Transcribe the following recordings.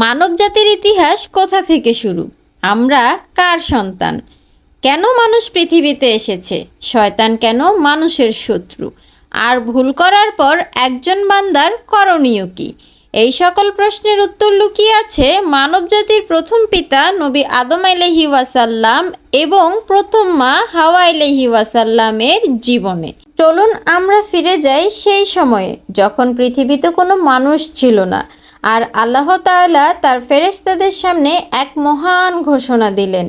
মানবজাতির ইতিহাস কোথা থেকে শুরু? আমরা কার সন্তান? কেন মানুষ পৃথিবীতে এসেছে? শয়তান কেন মানুষের শত্রু? আর ভুল করার পর একজন বান্দার করণীয় কি? এই সকল প্রশ্নের উত্তর লুকিয়ে আছে মানবজাতির প্রথম পিতা নবী আদম আলাইহি ওয়াসাল্লাম এবং প্রথম মা হাওয়া আলাইহি ওয়াসাল্লামের জীবনে। চলুন আমরা ফিরে যাই সেই সময়ে যখন পৃথিবীতে কোনো মানুষ ছিল না, আর আল্লাহ তাআলা তার ফেরেশতাদের সামনে এক মহান ঘোষণা দিলেন।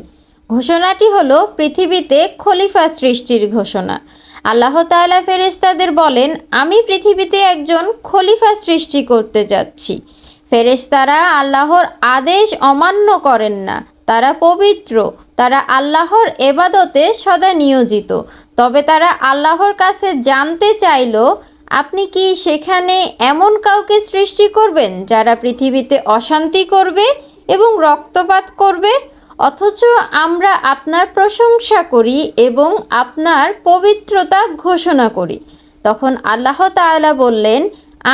ঘোষণাটি হলো পৃথিবীতে খলিফা সৃষ্টির ঘোষণা। আল্লাহ তাআলা ফেরেশতাদের বলেন, আমি পৃথিবীতে একজন খলিফা সৃষ্টি করতে যাচ্ছি। ফেরেশতারা আল্লাহর আদেশ অমান্য করেন না, তারা পবিত্র, তারা আল্লাহর ইবাদতে সদা নিয়োজিত। তবে তারা আল্লাহর কাছে জানতে চাইল, আপনি কি সেখানে এমন কাউকে সৃষ্টি করবেন যারা পৃথিবীতে অশান্তি করবে এবং রক্তপাত করবে? অথচ আমরা আপনার প্রশংসা করি এবং আপনার পবিত্রতা ঘোষণা করি। তখন আল্লাহ তাআলা বললেন,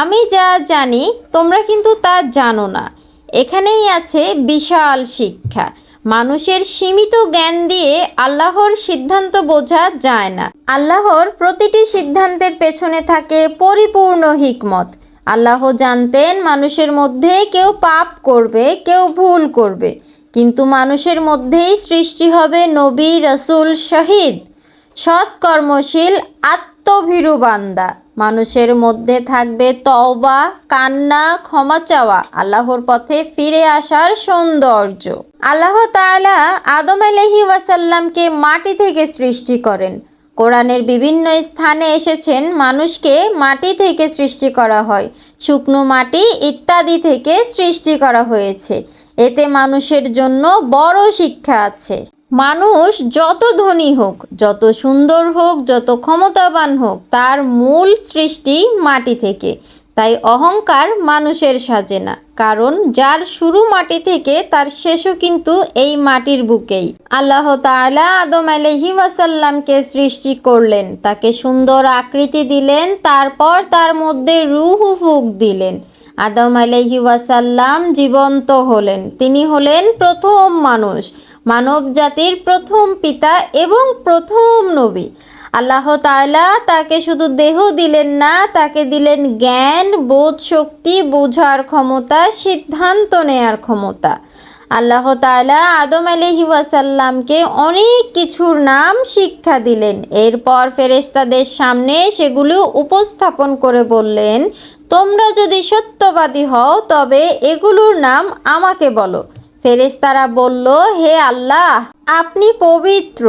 আমি যা জানি তোমরা কিন্তু তা জানো না। এখানেই আছে বিশাল শিক্ষা। মানুষের সীমিত জ্ঞান দিয়ে আল্লাহর সিদ্ধান্ত বোঝা যায় না। আল্লাহর প্রতিটি সিদ্ধান্তের পেছনে থাকে পরিপূর্ণ হিকমত। আল্লাহ জানতেন মানুষের মধ্যে কেউ পাপ করবে, কেউ ভুল করবে, কিন্তু মানুষের মধ্যেই সৃষ্টি হবে নবী, রাসূল, শহীদ, সৎকর্মশীল, আত্মভীরু বান্দা। মানুষের মধ্যে থাকবে তওবা, কান্না, ক্ষমা চাওয়া, আল্লাহর পথে ফিরে আসার সৌন্দর্য। আল্লাহ তাআলা আদম আলাইহি ওয়াসাল্লামকে মাটি থেকে সৃষ্টি করেন। কোরআনের বিভিন্ন স্থানে এসেছেন মানুষকে মাটি থেকে সৃষ্টি করা হয়, শুকনো মাটি ইত্যাদি থেকে সৃষ্টি করা হয়েছে। এতে মানুষের জন্য বড় শিক্ষা আছে। মানুষ যত ধনী হোক, যত সুন্দর হোক, যত ক্ষমতাবান হোক, তার মূল সৃষ্টি মাটি থেকে। তাই অহংকার মানুষের সাজে না, কারণ যার শুরু মাটি থেকে তার শেষও কিন্তু এই মাটির বুকেই। আল্লাহ তাআলা আদম আলাইহি ওয়াসাল্লামকে সৃষ্টি করলেন, তাকে সুন্দর আকৃতি দিলেন, তারপর তার মধ্যে রূহ ফুঁক দিলেন। আদম আলাইহি ওয়াসাল্লাম জীবন্ত হলেন। তিনি হলেন প্রথম মানুষ, মানব জাতির প্রথম পিতা এবং প্রথম নবী। আল্লাহ তাআলা তাকে শুধু দেহ দিলেন না, তাকে দিলেন জ্ঞান, বোধ শক্তি, বোঝার ক্ষমতা, সিদ্ধান্ত নেয়ার ক্ষমতা। আল্লাহ তাআলা আদম আলাইহি ওয়াসাল্লামকে অনেক কিছুর নাম শিক্ষা দিলেন। এরপর ফেরেশতাদের সামনে সেগুলো উপস্থাপন করে বললেন, তোমরা যদি সত্যবাদী হও তবে এগুলোর নাম আমাকে বলো। ফেরেশতারা বলল, হে আল্লাহ, আপনি পবিত্র,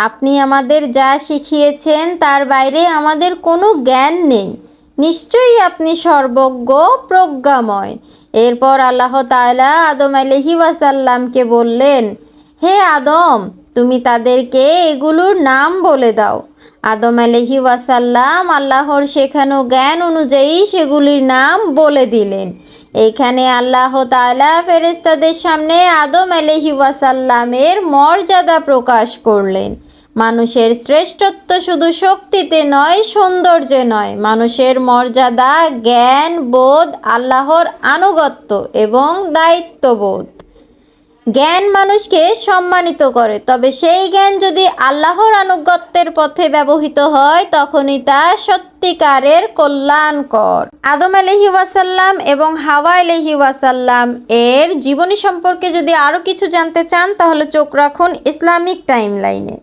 আপনি আমাদের যা শিখিয়েছেন তার বাইরে আমাদের কোনো জ্ঞান নেই। নিশ্চয়ই আপনি সর্বজ্ঞ, প্রজ্ঞাময়। এরপর আল্লাহ তাআলা আদম আলাইহি ওয়াসাল্লামকে বললেন, হে আদম, তুমি তাদেরকে এগুলোর নাম বলে দাও। আদম আলাইহি ওয়াসাল্লাম আল্লাহর শেখানো জ্ঞান অনুযায়ী সেগুলির নাম বলে দিলেন। এইখানে আল্লাহ তাআলা ফেরেশতাদের সামনে আদম আলাইহি ওয়াসাল্লামের মর্যাদা প্রকাশ করলেন। মানুষের শ্রেষ্ঠত্ব শুধু শক্তিতে নয়, সৌন্দর্যে নয়। মানুষের মর্যাদা জ্ঞান, বোধ, আল্লাহর আনুগত্য এবং দায়িত্ববোধ। জ্ঞান মানুষকে সম্মানিত করে, তবে সেই জ্ঞান যদি আল্লাহর আনুগত্যের পথে ব্যবহৃত হয় তখনই তা সত্যিকারের কল্যাণকর। আদম আলাইহি ওয়াসাল্লাম এবং হাওয়া আলাইহি ওয়াসাল্লাম এর জীবনী সম্পর্কে যদি আরও কিছু জানতে চান তাহলে চোখ রাখুন ইসলামিক টাইমলাইনে।